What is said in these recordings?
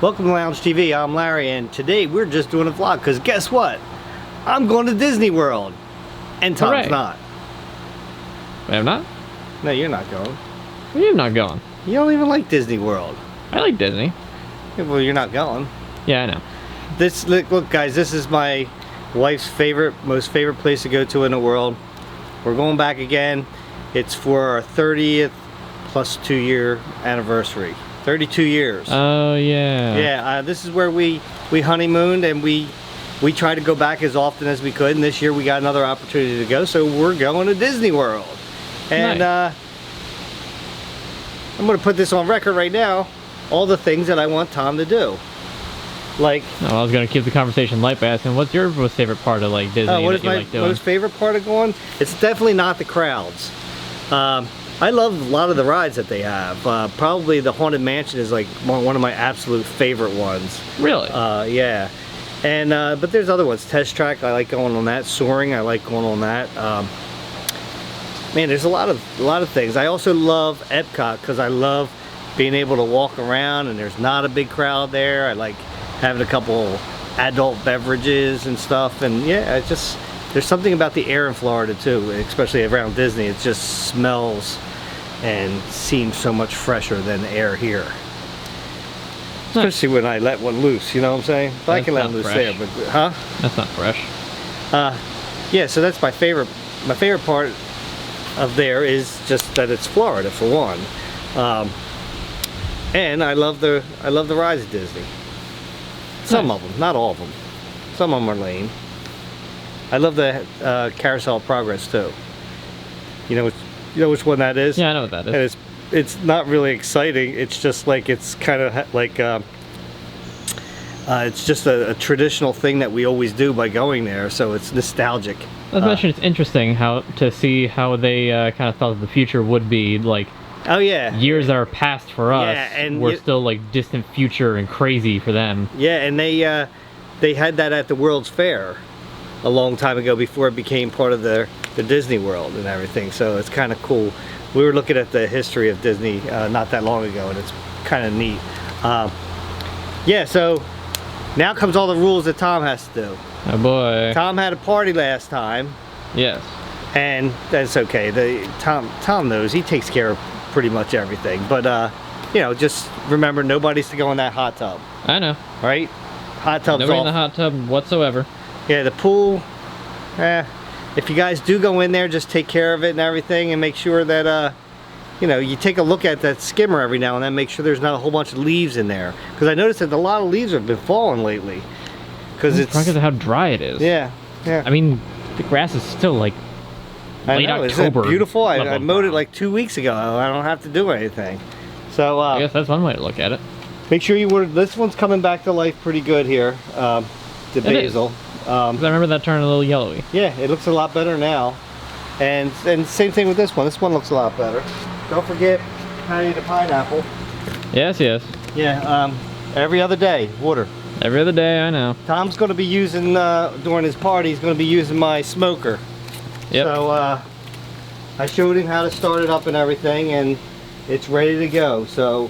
Welcome to Lounge TV, I'm Larry, and today we're just doing a vlog because guess what? I'm going to Disney World. And Tom's Hooray. not. I am not? No, you're not going. What do you mean I'm not going? You don't even like Disney World. I like Disney. Yeah, well, you're not going. Yeah, I know. Look guys, this is my wife's most favorite place to go to in the world. We're going back again. It's for our 30th plus 2-year anniversary. 32 years. Oh, yeah. Yeah, this is where we honeymooned, and we tried to go back as often as we could, and this year we got another opportunity to go, so we're going to Disney World. And nice. I'm going to put this on record right now, all the things that I want Tom to do. Like, I was going to keep the conversation light by asking, what's your most favorite part of like Disney what that is you my like doing? most favorite part of going? It's definitely not the crowds. I love a lot of the rides that they have. Probably the Haunted Mansion is like one of my absolute favorite ones. Really? Yeah. And but there's other ones. Test Track, I like going on that. Soaring, I like going on that. Man, there's a lot of things. I also love Epcot because I love being able to walk around and there's not a big crowd there. I like having a couple adult beverages and stuff. And yeah, there's something about the air in Florida too, especially around Disney. It just smells and seems so much fresher than the air here. Especially when I let one loose, you know what I'm saying? But I can let loose there, but huh? That's not fresh. Yeah, so that's my favorite part of there is just that it's Florida for one. And I love the rides at Disney. Some of them, not all of them. Some of them are lame. I love the Carousel of Progress too. You know which one that is? Yeah, I know what that is. And it's not really exciting. It's just like it's kind of like it's just a traditional thing that we always do by going there. So it's nostalgic. I mentioned it's interesting to see how they kind of thought the future would be like. Oh yeah. Years that are past for us. Yeah, and we're still like distant future and crazy for them. Yeah, and they had that at the World's Fair a long time ago before it became part of the Disney World and everything, so it's kind of cool. We were looking at the history of Disney not that long ago, and it's kind of neat. Yeah, so now comes all the rules that Tom has to do. Oh boy. Tom had a party last time. Yes. And that's okay. Tom knows, he takes care of pretty much everything, but you know, just remember nobody's to go in that hot tub. I know. Right? Hot tub's Nobody off. in the hot tub whatsoever. Yeah, the pool, if you guys do go in there, just take care of it and everything, and make sure that, you know, you take a look at that skimmer every now and then, make sure there's not a whole bunch of leaves in there. Because I noticed that a lot of leaves have been falling lately. Because it's because of how dry it is. Yeah, yeah. I mean, the grass is still like late October. Isn't it beautiful? I mowed it like 2 weeks ago. I don't have to do anything. So, I guess that's one way to look at it. Make sure you order. This one's coming back to life pretty good here. The basil. I remember that turning a little yellowy. Yeah, it looks a lot better now. And same thing with this one. This one looks a lot better. Don't forget Patty the pineapple. Yes, yes. Yeah, every other day, water. Every other day, I know. Tom's going to be using, during his party, he's going to be using my smoker. Yep. So, I showed him how to start it up and everything, and it's ready to go, so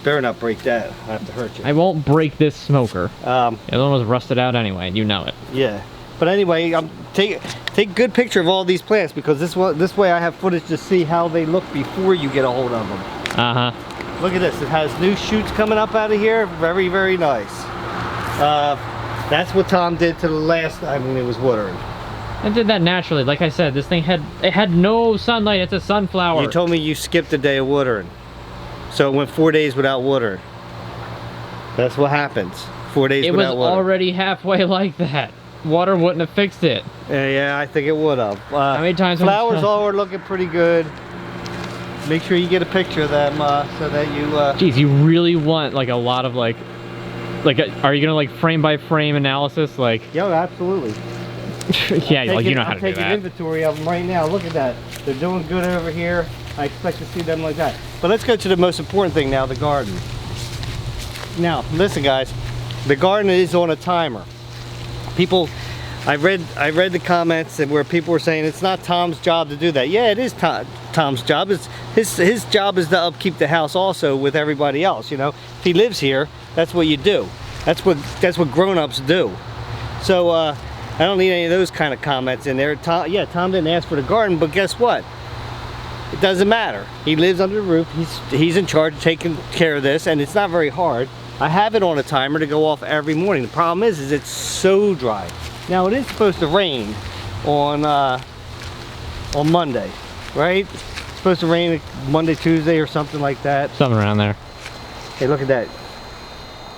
better not break that. I have to hurt you. I won't break this smoker. The other one was rusted out anyway, and you know it. Yeah. But anyway, take a good picture of all these plants, because this way I have footage to see how they look before you get a hold of them. Uh-huh. Look at this. It has new shoots coming up out of here. Very, very nice. That's what Tom did to the last time when it was watering. I did that naturally. Like I said, this thing had no sunlight. It's a sunflower. You told me you skipped a day of watering. So it went 4 days without watering. That's what happens. 4 days without watering. It was already halfway like that. Water wouldn't have fixed it. Yeah, I think it would have. How many times? Flowers all are looking pretty good. Make sure you get a picture of them so that you... Geez, you really want like a lot of are you gonna like frame by frame analysis? Like... Yeah, absolutely. Yeah, like you know how to do that. I'm taking inventory of them right now. Look at that. They're doing good over here. I expect to see them like that. But let's go to the most important thing now, the garden. Now, listen guys, the garden is on a timer. People, I read the comments where people were saying it's not Tom's job to do that. Yeah, it is Tom's job. Is his job is to upkeep the house also with everybody else. You know, if he lives here, that's what you do. That's what grown-ups do. So I don't need any of those kind of comments in there. Tom didn't ask for the garden, but guess what? It doesn't matter. He lives under the roof. He's in charge of taking care of this, and it's not very hard. I have it on a timer to go off every morning. The problem is it's so dry. Now it is supposed to rain on Monday, right? It's supposed to rain Monday, Tuesday, or something like that. Something around there. Hey, look at that.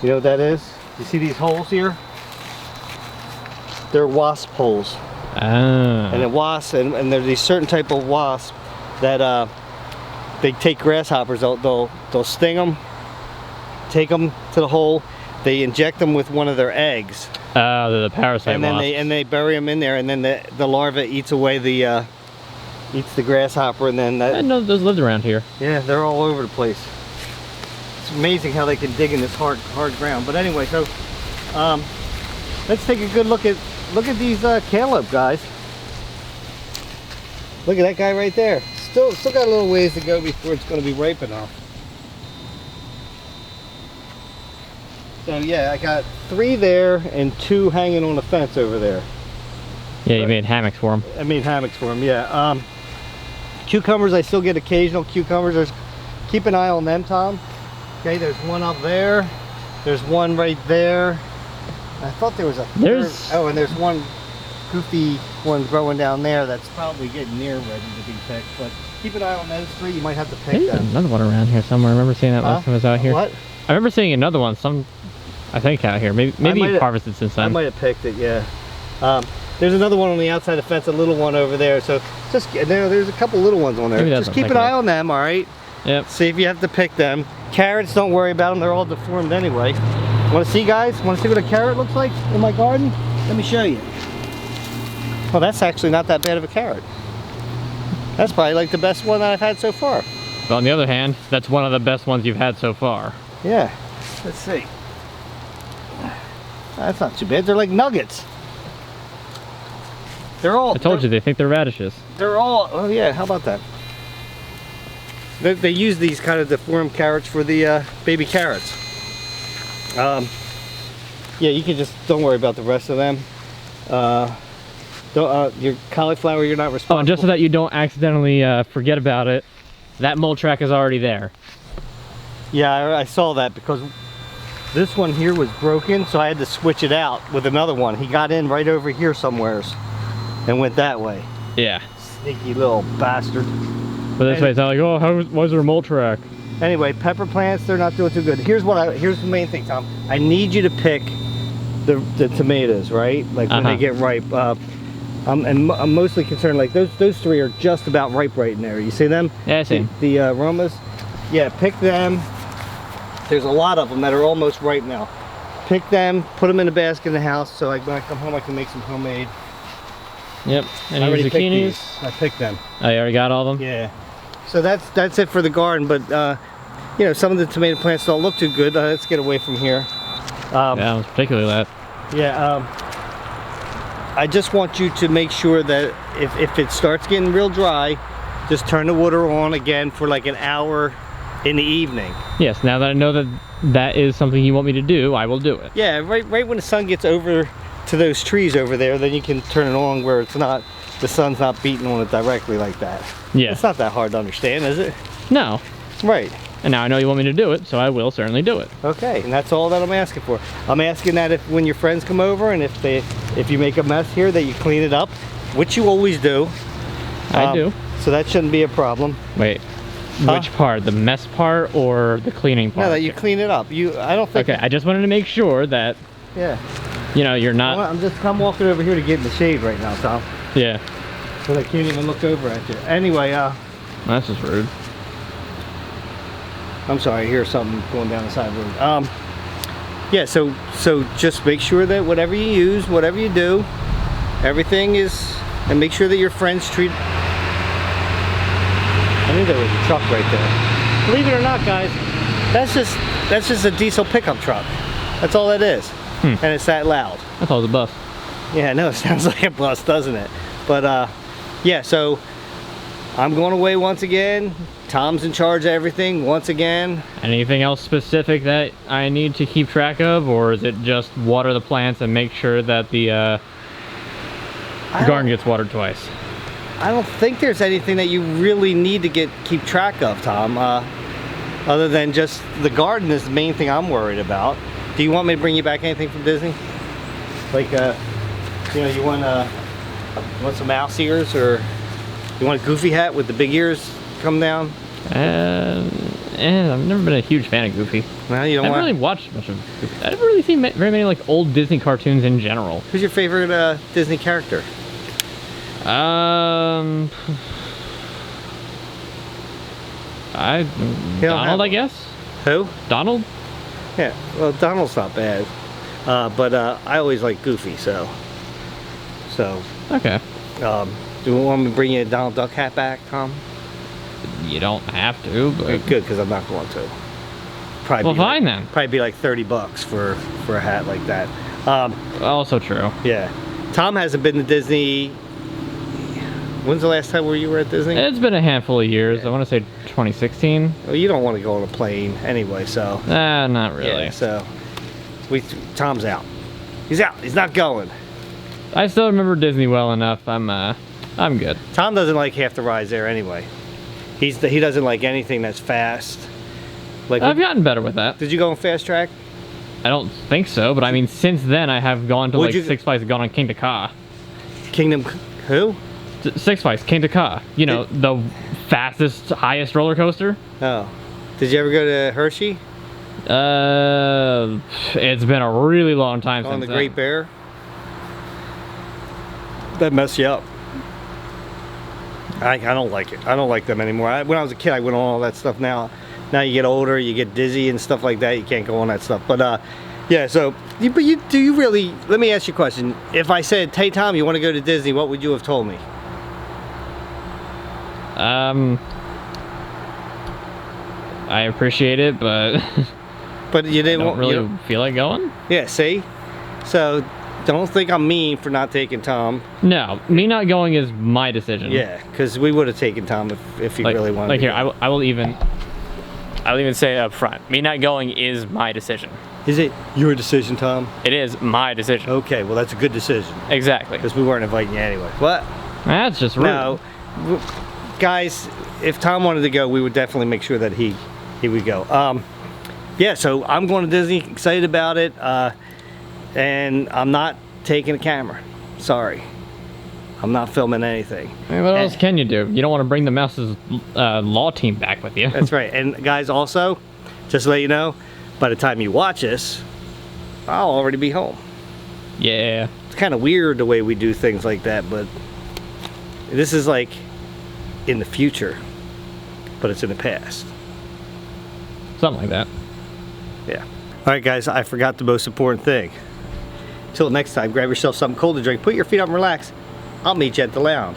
You know what that is? You see these holes here? They're wasp holes. Ah. And the wasps, and there's these certain type of wasps that they take grasshoppers. They'll sting them, take them to the hole. They inject them with one of their eggs. The parasite and then wasps. they bury them in there, and then the larva eats away eats the grasshopper, and then I didn't know those lived around here. Yeah, they're all over the place. It's amazing how they can dig in this hard ground. But anyway, so let's take a good look at these cantaloupe, guys. Look at that guy right there. Still got a little ways to go before it's going to be ripe enough. So yeah, I got 3 there and 2 hanging on the fence over there. Yeah, you made hammocks for them. I made hammocks for them, yeah. Cucumbers, I still get occasional cucumbers. Keep an eye on them, Tom. Okay, there's one up there. There's one right there. I thought there was a third. Oh, and there's one goofy one growing down there that's probably getting near ready to be picked. But keep an eye on those 3. You might have to pick Maybe them. another one around here somewhere. I remember seeing that last time I was out here. What? I remember seeing another one. I think out here. Maybe you've harvested since then. I might have picked it. Yeah. There's another one on the outside of the fence, a little one over there. So just there's a couple little ones on there. Just keep an eye on them, all right? Yep. See if you have to pick them. Carrots, don't worry about them. They're all deformed anyway. Want to see, guys? Want to see what a carrot looks like in my garden? Let me show you. Well, that's actually not that bad of a carrot. That's probably like the best one that I've had so far. But on the other hand, that's one of the best ones you've had so far. Yeah. Let's see. That's not too bad. They're like nuggets. I told you, they think they're radishes. They're all, oh yeah, how about that? They use these kind of deformed carrots for the baby carrots. Yeah, you can just, don't worry about the rest of them. Your cauliflower, you're not responsible. Oh, and just so that you don't accidentally forget about it, that mole track is already there. Yeah, I saw that because this one here was broken, so I had to switch it out with another one. He got in right over here somewheres and went that way. Yeah. Sneaky little bastard. But this way it's not like, oh, why is there a mole track? Anyway, pepper plants, they're not doing too good. Here's the main thing, Tom. I need you to pick the tomatoes, right? Like when they get ripe. I'm mostly concerned, like those 3 are just about ripe right in there. You see them? Yeah, I see them. The aromas. Yeah, pick them. There's a lot of them that are almost ripe now. Pick them, put them in a basket in the house, so when I come home I can make some homemade. Yep. And I already zucchinis. picked these. I picked them. Oh, you already got all of them? Yeah. So that's it for the garden, but you know, some of the tomato plants don't look too good. Let's get away from here. Yeah, particularly that. Yeah. I just want you to make sure that if it starts getting real dry, just turn the water on again for like an hour in the evening. Yes, now that I know that that is something you want me to do, I will do it. Yeah, right when the sun gets over to those trees over there, then you can turn it on where the sun's not beating on it directly like that. Yeah. It's not that hard to understand, is it? No. Right. And now I know you want me to do it, so I will certainly do it. Okay, and that's all that I'm asking for. I'm asking that when your friends come over and if you make a mess here, that you clean it up, which you always do. I do. So that shouldn't be a problem. Wait, which part? The mess part or the cleaning part? No, that you clean it up. I don't think. Okay, I just wanted to make sure that. Yeah. You know, you're not. I'm walking over here to get in the shade right now, Tom. Yeah. So I can't even look over at you. Anyway, that's just rude. I'm sorry, I hear something going down the side road. Yeah, so just make sure that whatever you use, whatever you do, everything is, and make sure that your friends treat. I think there was a truck right there. Believe it or not, guys, that's just a diesel pickup truck. That's all it is. And it's that loud. I thought it was a bus. Yeah, I know, it sounds like a bus, doesn't it? But yeah, so I'm going away once again. Tom's in charge of everything once again. Anything else specific that I need to keep track of, or is it just water the plants and make sure that the garden gets watered twice? I don't think there's anything that you really need to keep track of, Tom. Other than just the garden is the main thing I'm worried about. Do you want me to bring you back anything from Disney? Like, you know, you want some mouse ears, or you want a Goofy hat with the big ears come down? I've never been a huge fan of Goofy. No, you don't I haven't really watched much of Goofy. I haven't really seen very many like old Disney cartoons in general. Who's your favorite Disney character? Donald, I guess. Who? Donald? Yeah, well, Donald's not bad. But I always like Goofy, so. Okay. Do you want me to bring you a Donald Duck hat back, Tom? You don't have to, but... Good, because I'm not going to. Well, fine then. Probably be like $30 for a hat like that. Also true. Yeah. Tom hasn't been to Disney. When's the last time you were at Disney? It's been a handful of years. Yeah. I want to say 2016. Well, you don't want to go on a plane anyway, so. Not really. Yeah, so Tom's out. He's out. He's not going. I still remember Disney well enough. I'm good. Tom doesn't like half the rides there anyway. He doesn't like anything that's fast. Like, I've gotten better with that. Did you go on Fast Track? I don't think so, but I mean, since then I have gone to Six Flags and gone on King to Ka. Kingdom, who? Six Flags, King to Ka. You know, the fastest, highest roller coaster. Oh. Did you ever go to Hershey? It's been a really long time since On the then. Great Bear? That messed you up. I don't like it. I don't like them anymore. When I was a kid, I went on all that stuff. Now you get older, you get dizzy and stuff like that. You can't go on that stuff. But yeah. So, do you really? Let me ask you a question. If I said, "Hey Tom, you want to go to Disney?" What would you have told me? I appreciate it, but but you didn't. I don't really feel like going. Yeah. See. So. Don't think I'm mean for not taking Tom. No, me not going is my decision. Yeah, because we would have taken Tom if you really wanted. Like here, I will even say up front, me not going is my decision. Is it your decision, Tom? It is my decision. Okay, well that's a good decision. Exactly. Because we weren't inviting you anyway. What? That's just rude. No, guys, if Tom wanted to go, we would definitely make sure that he would go. Yeah, so I'm going to Disney. Excited about it. And I'm not taking a camera. Sorry. I'm not filming anything. I mean, what else can you do? You don't want to bring the mouse's law team back with you. That's right. And guys, also, just to let you know, by the time you watch this, I'll already be home. Yeah. It's kind of weird the way we do things like that, but this is like in the future, but it's in the past. Something like that. Yeah. All right, guys, I forgot the most important thing. Till next time, grab yourself something cold to drink, put your feet up and relax. I'll meet you at the lounge.